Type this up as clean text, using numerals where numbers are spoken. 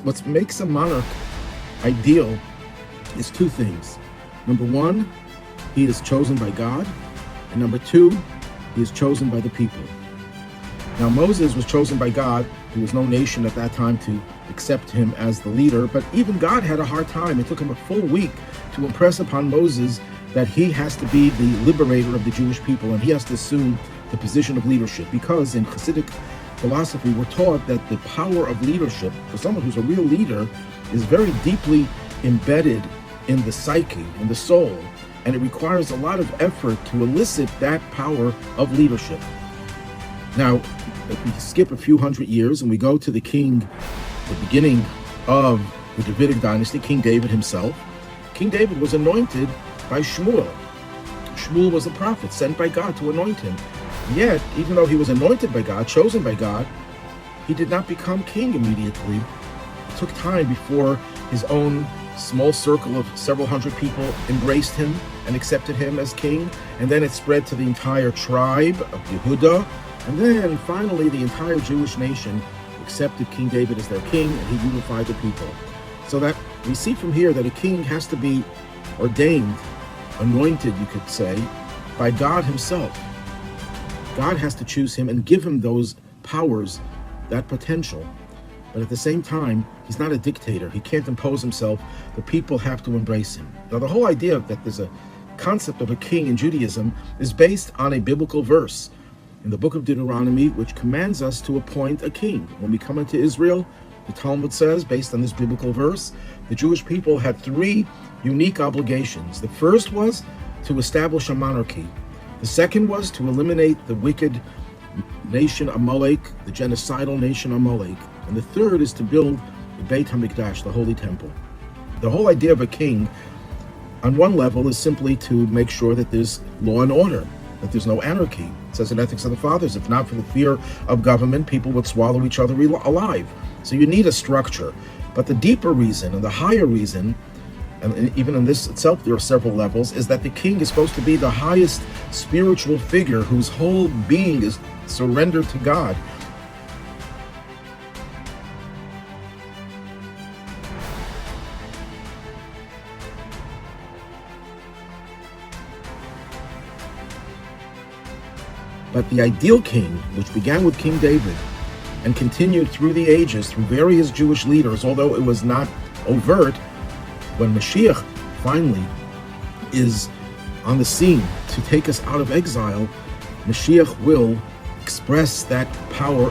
what makes a monarch ideal is two things. Number one, he is chosen by God, and number two, he is chosen by the people. Now, Moses was chosen by God. There was no nation at that time to accept him as the leader, but even God had a hard time. It took him a full week to impress upon Moses that he has to be the liberator of the Jewish people, and he has to assume the position of leadership, because in Hasidic philosophy, we're taught that the power of leadership, for someone who's a real leader, is very deeply embedded in the psyche, in the soul, and it requires a lot of effort to elicit that power of leadership. Now, if we skip a few hundred years and we go to the beginning of the Davidic dynasty, King David himself, King David was anointed by Shmuel. Shmuel was a prophet sent by God to anoint him. Yet, even though he was anointed by God, chosen by God, he did not become king immediately. It took time before his own small circle of several hundred people embraced him and accepted him as king, and then it spread to the entire tribe of Yehudah, and then finally the entire Jewish nation accepted King David as their king, and he unified the people. So that we see from here that a king has to be ordained, anointed, you could say, by God himself. God has to choose him and give him those powers, that potential. But at the same time, he's not a dictator. He can't impose himself. The people have to embrace him. Now, the whole idea that there's a concept of a king in Judaism is based on a biblical verse in the book of Deuteronomy, which commands us to appoint a king. When we come into Israel, the Talmud says, based on this biblical verse, the Jewish people had three unique obligations. The first was to establish a monarchy. The second was to eliminate the wicked nation Amalek, the genocidal nation Amalek. And the third is to build the Beit HaMikdash, the Holy Temple. The whole idea of a king, on one level, is simply to make sure that there's law and order, that there's no anarchy. It says in Ethics of the Fathers, if not for the fear of government, people would swallow each other alive. So you need a structure. But the deeper reason and the higher reason, and even in this itself there are several levels, is that the king is supposed to be the highest spiritual figure whose whole being is surrendered to God. But the ideal king, which began with King David and continued through the ages, through various Jewish leaders, although it was not overt, when Moshiach finally is on the scene to take us out of exile, Moshiach will express that power